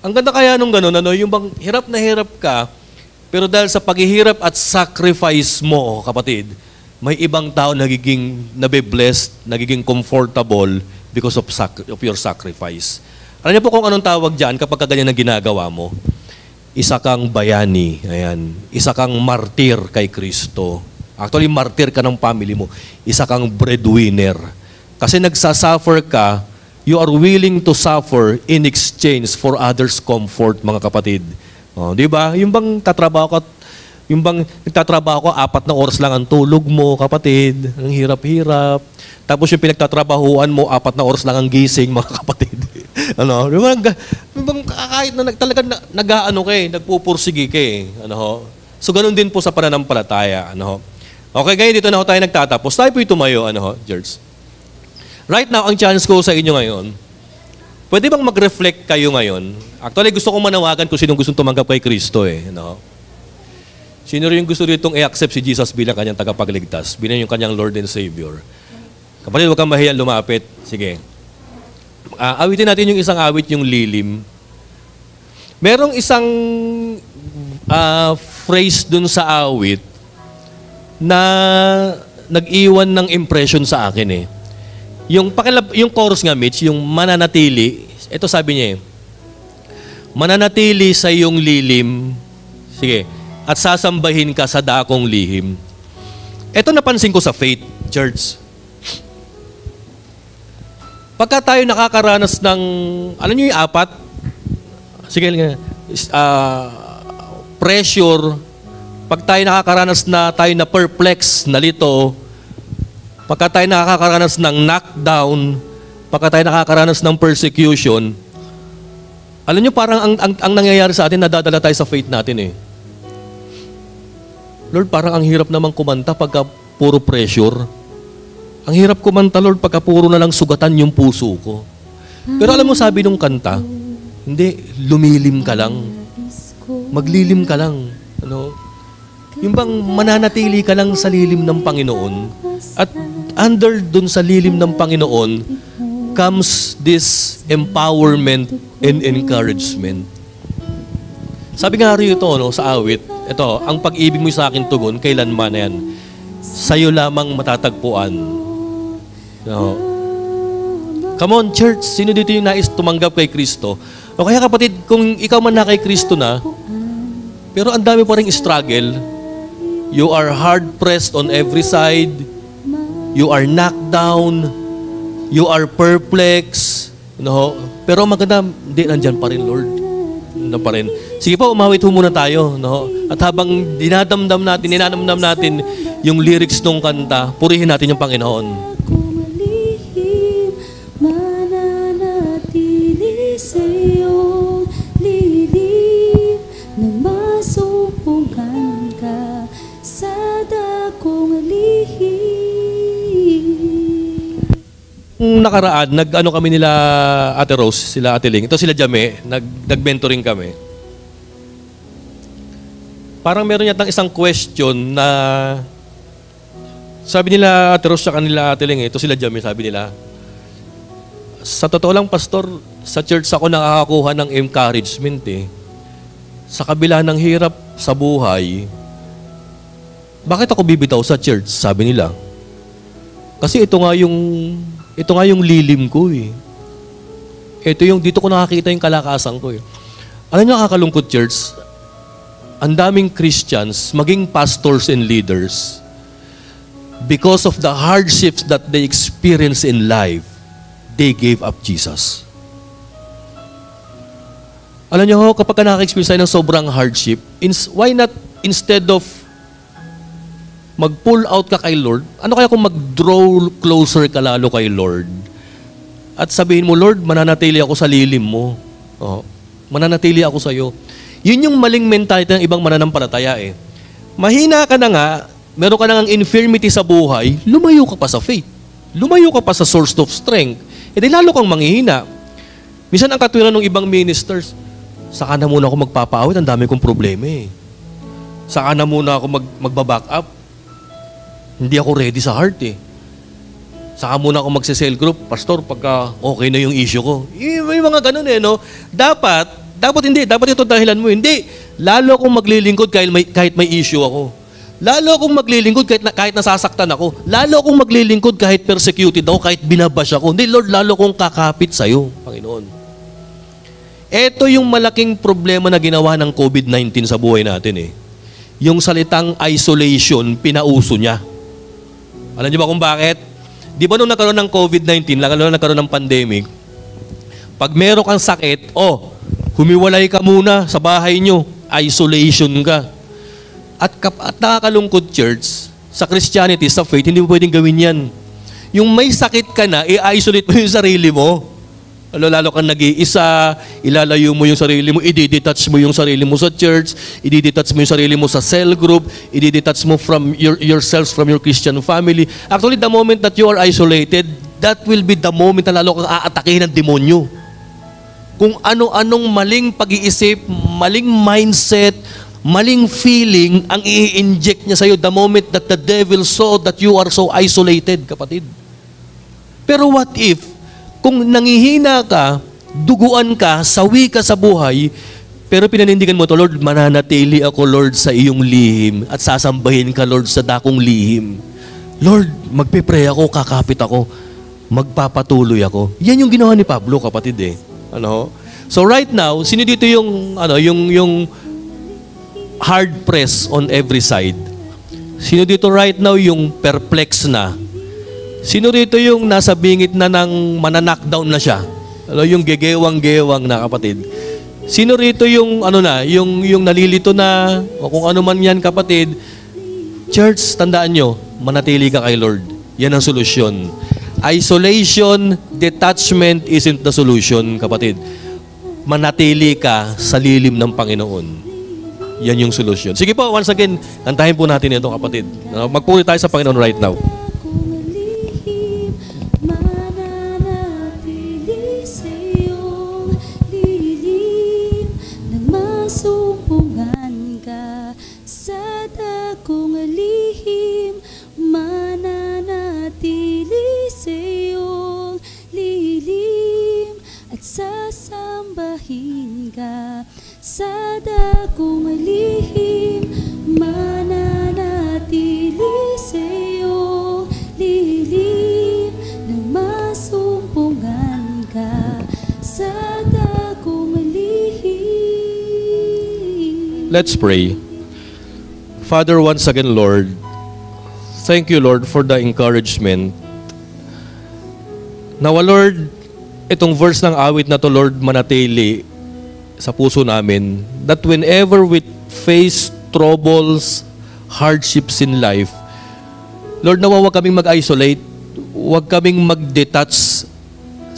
A: Ang ganda kaya nung ganun, yung bang hirap na hirap ka, pero dahil sa paghihirap at sacrifice mo, kapatid, may ibang tao nagiging nabe-blessed, nagiging comfortable because of your sacrifice. Alam niyo po kung anong tawag dyan kapag ganyan ang ginagawa mo? Isa kang bayani. Ayan. Isa kang martir kay Kristo. Actually, martir ka ng family mo. Isa kang breadwinner. Kasi nagsasuffer ka, you are willing to suffer in exchange for others' comfort, mga kapatid. Oh, di ba? Yung bang nagtatrabaho ka, 4 na oras lang ang tulog mo, kapatid. Ang hirap-hirap. Tapos yung pinagtatrabahuan mo, 4 na oras lang ang gising, mga kapatid. Ano? Yung bang kahit na talagang nag-aano ka eh, nagpupursige ka eh. Ano? So, ganun din po sa pananampalataya. Ano? Okay, ngayon dito na ho tayo nagtatapos. Tayo po tumayo, George. Right now, ang challenge ko sa inyo ngayon, pwede bang mag-reflect kayo ngayon? Actually, gusto kong manawagan kung sinong gustong tumanggap kay Kristo eh. No? Sino rin yung gusto ditong i-accept si Jesus bilang kanyang tagapagligtas, bilang yung kanyang Lord and Savior? Kapatid, huwag kang mahiyang lumapit. Sige. Awitin natin yung isang awit, yung lilim. Merong isang phrase dun sa awit na nag-iwan ng impression sa akin eh. Yung chorus nga, Mitch, yung mananatili, ito sabi niya eh, mananatili sa iyong lilim, sige, at sasambahin ka sa dakong lihim. Ito napansin ko sa faith, church. Pagka tayo nakakaranas ng, alam niyo yung apat? Sige, pressure, pag tayo nakakaranas na tayo na perplex, nalito, pagka tayo nakakaranas ng knockdown, pagka tayo nakakaranas ng persecution, alam niyo parang ang nangyayari sa atin, nadadala tayo sa faith natin eh. Lord, parang ang hirap naman kumanta pagka puro pressure. Ang hirap kumanta, Lord, pagka puro na lang sugatan yung puso ko. Pero alam mo, sabi nung kanta, hindi, lumilim ka lang. Maglilim ka lang. Ano? Yung bang mananatili ka lang sa lilim ng Panginoon. At under dun sa lilim ng Panginoon comes this empowerment and encouragement. Sabi nga rito sa awit, ito, ang pag-ibig mo sa akin tugon, kailanman yan. Sa'yo lamang matatagpuan. No. Come on, church, sino dito yung nais tumanggap kay Kristo? O kaya kapatid, kung ikaw man na kay Kristo na, pero ang dami pa ring struggle, you are hard-pressed on every side, you are knocked down, you are perplexed, no? Pero maganda, hindi, nandyan pa rin, Lord. Nandyan pa rin. Sige po, umawit muna tayo, no? At habang ninanamnam natin yung lyrics ng kanta, purihin natin yung Panginoon.
B: Mananatili sa'yo, lilim na masumpungan ka sa dakong lihim.
A: Nakaraan, nag-ano kami nila Ate Rose, sila Ate Ling. Ito sila Jame, nag-mentoring kami. Parang meron yatang isang question na sabi nila Ate Rose sa kanila Ate Ling, ito sila Jame, sabi nila, sa totoo lang, Pastor, sa church ako nakakakuha ng encouragement eh. Sa kabila ng hirap sa buhay, bakit ako bibitaw sa church? Sabi nila. Kasi ito nga yung lilim ko eh. Ito yung, dito ko nakakita yung kalakasan ko eh. Alam niyo, nakakalungkot church, ang daming Christians, maging pastors and leaders, because of the hardships that they experience in life, they gave up Jesus. Alam niyo ho, kapag nakaka-experience tayo ng sobrang hardship, why not, instead of mag-pull out ka kay Lord, ano kaya kung mag-draw closer ka lalo kay Lord? At sabihin mo, Lord, mananatili ako sa lilim mo. Oh, mananatili ako sa iyo. Yun yung maling mentality ng ibang mananampalataya eh. Mahina ka na nga, meron ka na ng infirmity sa buhay, lumayo ka pa sa faith. Lumayo ka pa sa source of strength. E di lalo kang manghihina. Minsan ang katwiran ng ibang ministers, saka na muna ako magpapaawit, ang dami kong problema eh. Saka na muna ako magbaback up. Hindi ako ready sa heart eh. Saka muna ako magse-cell group, Pastor, pagka okay na yung issue ko. May mga ganun eh, no? Dapat ito dahilan mo. Hindi, lalo akong maglilingkod kahit may issue ako. Lalo akong maglilingkod kahit nasasaktan ako. Lalo akong maglilingkod kahit persecuted ako, kahit binabash ako. Hindi, Lord, lalo akong kakapit sa'yo, Panginoon. Ito yung malaking problema na ginawa ng COVID-19 sa buhay natin eh. Yung salitang isolation, pinauso niya. Alam niyo ba kung bakit? Di ba nung nagkaroon ng COVID-19, lalo na nagkaroon ng pandemic, pag meron kang sakit, humiwalay ka muna sa bahay nyo, isolation ka. At nakakalungkod church, sa Christianity, sa faith, hindi mo pwedeng gawin yan. Yung may sakit ka na, i-isolate mo yung sarili mo. Lalo kang nag-iisa, ilalayo mo yung sarili mo, i-detach mo yung sarili mo sa church, i-detach mo yung sarili mo sa cell group, i-detach mo from yourselves from your Christian family. Actually, the moment that you are isolated, that will be the moment na lalo kang aatakihin ng demonyo. Kung ano-anong maling pag-iisip, maling mindset, maling feeling ang i-inject niya sa'yo the moment that the devil saw that you are so isolated, kapatid. Pero what if, kung nangihina ka, duguan ka, sawi ka sa buhay, pero pinanindigan mo to, Lord, mananatili ako, Lord, sa iyong lihim at sasambahin ka, Lord, sa dakong lihim. Lord, magpe-pray ako, kakapit ako, magpapatuloy ako. Yan yung ginawa ni Pablo, kapatid eh. So right now, sino dito yung hard press on every side? Sino dito right now yung perplex na? Sino rito yung nasa bingit na ng mananakdown na siya? Ano, yung gegewang-gewang na kapatid? Sino rito yung yung nalilito na o kung ano man yan kapatid? Church, tandaan nyo, manatili ka kay Lord. Yan ang solusyon. Isolation, detachment isn't the solution, kapatid. Manatili ka sa lilim ng Panginoon. Yan yung solusyon. Sige po, once again, kantahin po natin ito, kapatid. Magpuri tayo sa Panginoon right now.
B: Kung lihim, mananatili sa iyong lilim at sasambahin ka sa dakong lihim, mananatili sa iyong lilim nang masumpungan ka sa dakong lihim.
A: Let's pray. Father, once again, Lord, thank you, Lord, for the encouragement. Nawa, Lord, itong verse ng awit na to, Lord, manatili sa puso namin, that whenever we face troubles, hardships in life, Lord, nawa huwag kaming mag-isolate, huwag kaming mag-detach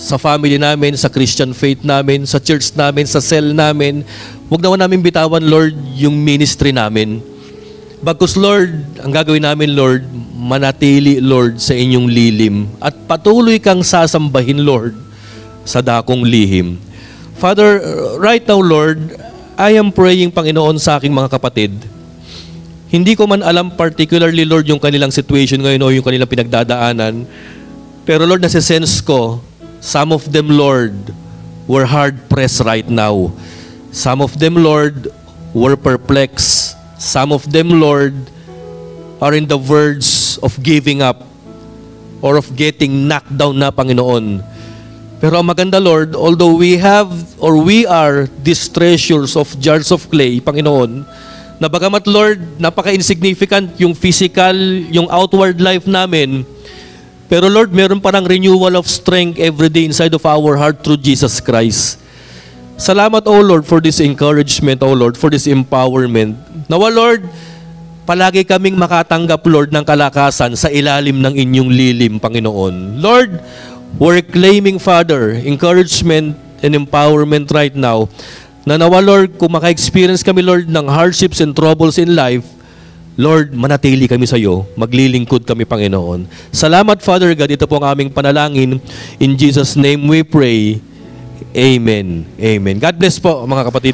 A: sa family namin, sa Christian faith namin, sa church namin, sa cell namin. Huwag nawa namin bitawan, Lord, yung ministry namin. Bagkus, Lord, ang gagawin namin, Lord, manatili, Lord, sa inyong lilim at patuloy kang sasambahin, Lord, sa dakong lihim. Father, right now, Lord, I am praying, Panginoon, sa aking mga kapatid. Hindi ko man alam particularly, Lord, yung kanilang situation ngayon o yung kanilang pinagdadaanan. Pero, Lord, nasisense ko, some of them, Lord, were hard-pressed right now. Some of them, Lord, were perplexed. Some of them, Lord, are in the verge of giving up or of getting knocked down na, Panginoon. Pero ang maganda, Lord, although we have or we are these treasures of jars of clay, Panginoon, na bagamat, Lord, napaka-insignificant yung physical, yung outward life namin, pero Lord, meron parang renewal of strength every day inside of our heart through Jesus Christ. Salamat, O Lord, for this encouragement, O Lord, for this empowerment. Nawa, Lord, palagi kaming makatanggap, Lord, ng kalakasan sa ilalim ng inyong lilim, Panginoon. Lord, we're claiming, Father, encouragement and empowerment right now, na nawa, Lord, kung maka-experience kami, Lord, ng hardships and troubles in life, Lord, manatili kami sa iyo, maglilingkod kami, Panginoon. Salamat, Father God, ito po ang aming panalangin. In Jesus' name we pray. Amen. Amen. God bless po, mga kapatid.